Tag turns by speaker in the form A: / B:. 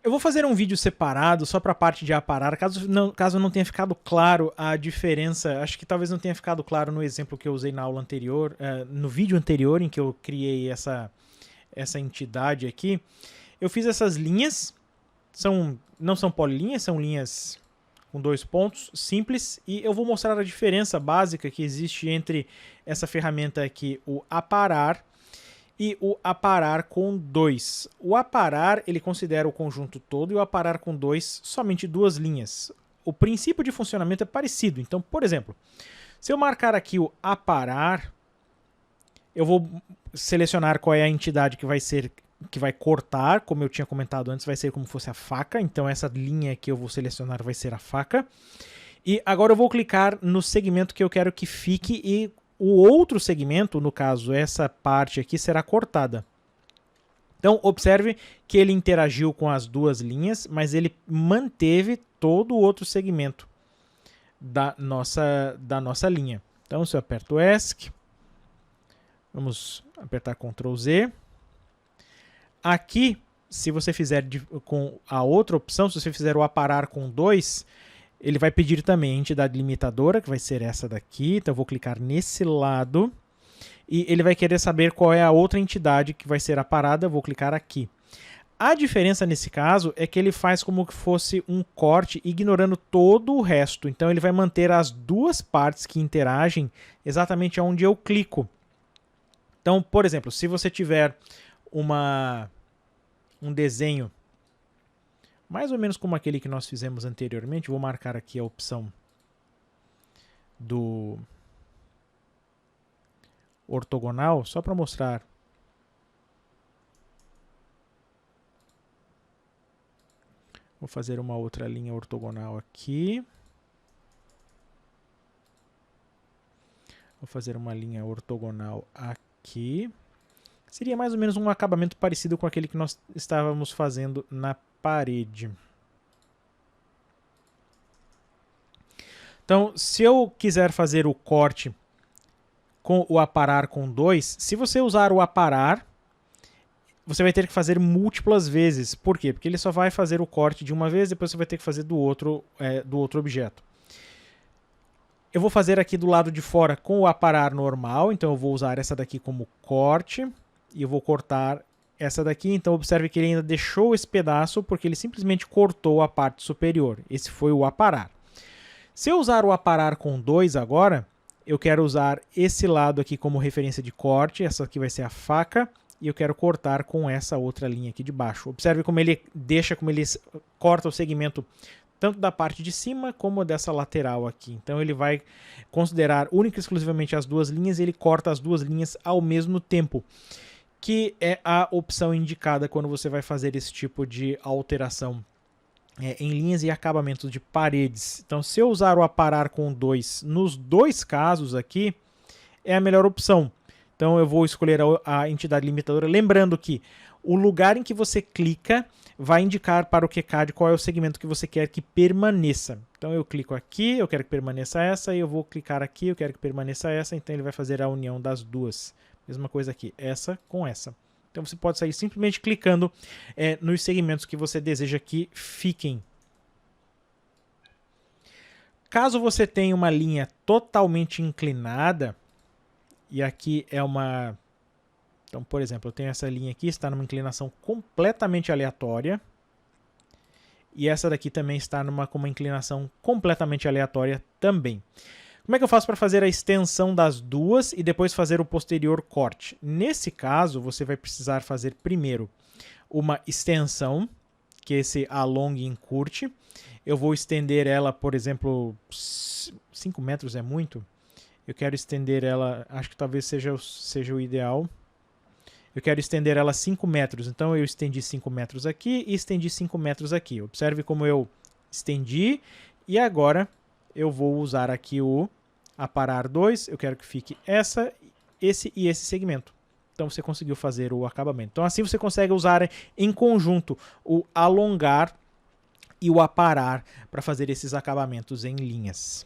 A: Eu vou fazer um vídeo separado só para a parte de aparar, caso não tenha ficado claro a diferença. Acho que talvez não tenha ficado claro no exemplo que eu usei na aula anterior, no vídeo anterior em que eu criei essa entidade aqui. Eu fiz essas linhas, não são polilinhas, são linhas com 2 pontos, simples, e eu vou mostrar a diferença básica que existe entre essa ferramenta aqui, o aparar, e o aparar com 2. O aparar, ele considera o conjunto todo, e o aparar com 2, somente 2 linhas. O princípio de funcionamento é parecido. Então, por exemplo, se eu marcar aqui o aparar, eu vou selecionar qual é a entidade que vai cortar, como eu tinha comentado antes, vai ser como se fosse a faca. Então, essa linha que eu vou selecionar vai ser a faca. E agora eu vou clicar no segmento que eu quero que fique e o outro segmento, no caso essa parte aqui, será cortada. Então observe que ele interagiu com as 2 linhas, mas ele manteve todo o outro segmento da nossa linha. Então se eu aperto ESC, vamos apertar Ctrl Z. Aqui, se você fizer com a outra opção, se você fizer o aparar com 2, ele vai pedir também a entidade limitadora, que vai ser essa daqui. Então eu vou clicar nesse lado. E ele vai querer saber qual é a outra entidade que vai ser aparada. Eu vou clicar aqui. A diferença nesse caso é que ele faz como que fosse um corte, ignorando todo o resto. Então ele vai manter as 2 partes que interagem exatamente onde eu clico. Então, por exemplo, se você tiver um desenho mais ou menos como aquele que nós fizemos anteriormente, vou marcar aqui a opção do ortogonal, só para mostrar. Vou fazer uma outra linha ortogonal aqui. Vou fazer uma linha ortogonal aqui. Seria mais ou menos um acabamento parecido com aquele que nós estávamos fazendo na parede. Então, se eu quiser fazer o corte com o aparar com 2, se você usar o aparar, você vai ter que fazer múltiplas vezes. Por quê? Porque ele só vai fazer o corte de uma vez, depois você vai ter que fazer do outro objeto. Eu vou fazer aqui do lado de fora com o aparar normal, então eu vou usar essa daqui como corte, e eu vou cortar essa daqui. Então observe que ele ainda deixou esse pedaço, porque ele simplesmente cortou a parte superior. Esse foi o aparar. Se eu usar o aparar com 2 agora, eu quero usar esse lado aqui como referência de corte, essa aqui vai ser a faca, e eu quero cortar com essa outra linha aqui de baixo. Observe como ele corta o segmento tanto da parte de cima como dessa lateral aqui. Então ele vai considerar única e exclusivamente as 2 linhas, e ele corta as 2 linhas ao mesmo tempo, que é a opção indicada quando você vai fazer esse tipo de alteração em linhas e acabamentos de paredes. Então, se eu usar o aparar com 2 nos 2 casos aqui, é a melhor opção. Então, eu vou escolher a entidade limitadora, lembrando que o lugar em que você clica vai indicar para o QCAD qual é o segmento que você quer que permaneça. Então, eu clico aqui, eu quero que permaneça essa, e eu vou clicar aqui, eu quero que permaneça essa, então ele vai fazer a união das 2. Mesma coisa aqui, essa com essa. Então você pode sair simplesmente clicando nos segmentos que você deseja que fiquem. Caso você tenha uma linha totalmente inclinada, e aqui é uma... Então, por exemplo, eu tenho essa linha aqui, está numa inclinação completamente aleatória. E essa daqui também está com uma inclinação completamente aleatória também. Como é que eu faço para fazer a extensão das 2 e depois fazer o posterior corte? Nesse caso, você vai precisar fazer primeiro uma extensão, que é esse along e encurte. Eu vou estender ela, por exemplo, 5 metros é muito. Eu quero estender ela, acho que talvez seja o ideal. Eu quero estender ela 5 metros, então eu estendi 5 metros aqui e estendi 5 metros aqui. Observe como eu estendi e agora eu vou usar aqui o aparar 2, eu quero que fique esse e esse segmento. Então você conseguiu fazer o acabamento. Então assim você consegue usar em conjunto o alongar e o aparar para fazer esses acabamentos em linhas.